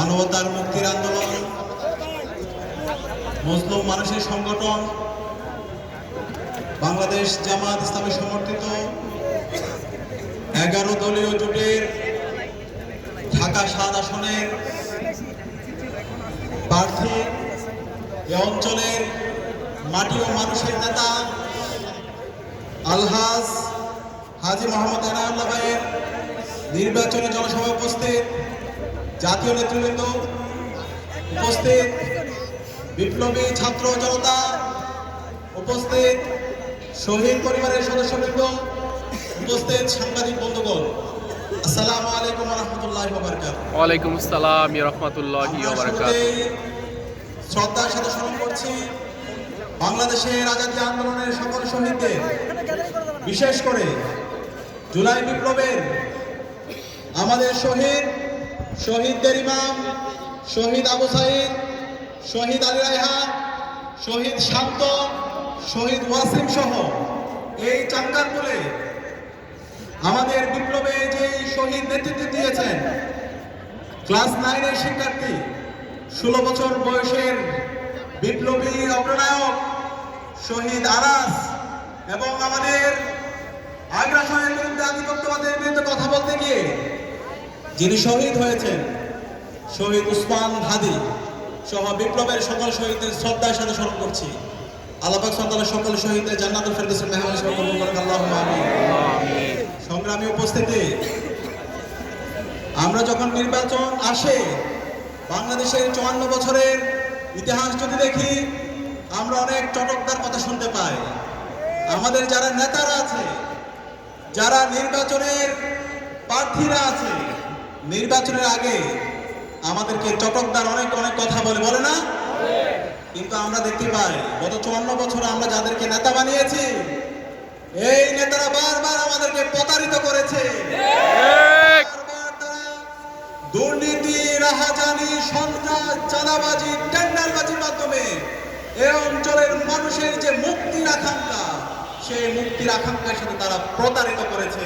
মানবতার মুক্তির আন্দোলন, মুসলিম মানুষের সংগঠন বাংলাদেশ জামাত ইসলামী সমর্থিত 11 দলীয় জোটের ঢাকা 7 আসনের প্রার্থী, এ অঞ্চলের মাটি ও মানুষের নেতা আলহাজ হাজী মোহাম্মদ এনায়েতুল্লাহ ভাইয়ের নির্বাচনী জনসভায় উপস্থিত জাতীয় নেতৃবৃন্দ, উপস্থিত বিপ্লবী ছাত্র জনতা, উপস্থিত শহীদ পরিবারের সদস্যবৃন্দ, উপস্থিত সাংবাদিক বন্ধুগণ, আসসালামু আলাইকুম ওয়া রাহমাতুল্লাহি ওয়া বারাকাতুহু। ওয়া আলাইকুম আসসালাম ওয়া রাহমাতুল্লাহি ওয়া বারাকাতুহু। শ্রদ্ধার সাথে স্মরণ করছি বাংলাদেশের আজাদী আন্দোলনের সকল শহীদদের, বিশেষ করে জুলাই বিপ্লবের আমাদের শহীদদের ইমাম শহীদ আবু সাঈদ, শহীদ আলী রায়হান, শহীদ শান্ত, শহীদ ওয়াসিম সহ এই চাঙ্গারপুলে আমাদের বিপ্লবে যে শহীদ নেতৃত্ব দিয়েছেন, ক্লাস 9-এর শিক্ষার্থী, 16 বছর বয়সের বিপ্লবী অগ্রনায়ক শহীদ আরাস, এবং আমাদের আগ্রাসনের বিরুদ্ধে, আধিপত্যবাদের বিরুদ্ধে কথা বলতে গিয়ে যিনি শহীদ হয়েছেন শহীদ উসমান হাদি সহ বিপ্লবের সকল শহীদদের শ্রদ্ধার সাথে স্মরণ করছি। আল্লাহ পাক সুবহানাহু সকল শহীদদের জান্নাতুল ফেরদৌসের মেহমান হিসেবে কবুল করুন, আল্লাহুম্মা আমিন। সংগ্রামী উপস্থিতি, আমরা যখন নির্বাচন আসে, বাংলাদেশের 54 বছরের ইতিহাস যদি দেখি, আমরা অনেক চটকদার কথা শুনতে পাই। আমাদের যারা নেতারা আছে, যারা নির্বাচনের প্রার্থীরা আছে, নির্বাচনের আগে আমাদেরকে চটকদার অনেক কথা বলে না? কিন্তু আমরা দেখতে পাই গত 54 বছরে আমরা যাদেরকে নেতা বানিয়েছি, এই নেতারা বারবার আমাদেরকে প্রতারিত করেছে। বারবার তারা দুর্নীতি, রাহাজানি, সন্ত্রাস, চাঁদাবাজি, টেন্ডারবাজির মাধ্যমে এই অঞ্চলের মানুষের যে মুক্তির আকাঙ্ক্ষা, সেই মুক্তির আকাঙ্ক্ষার সাথে তারা প্রতারিত করেছে।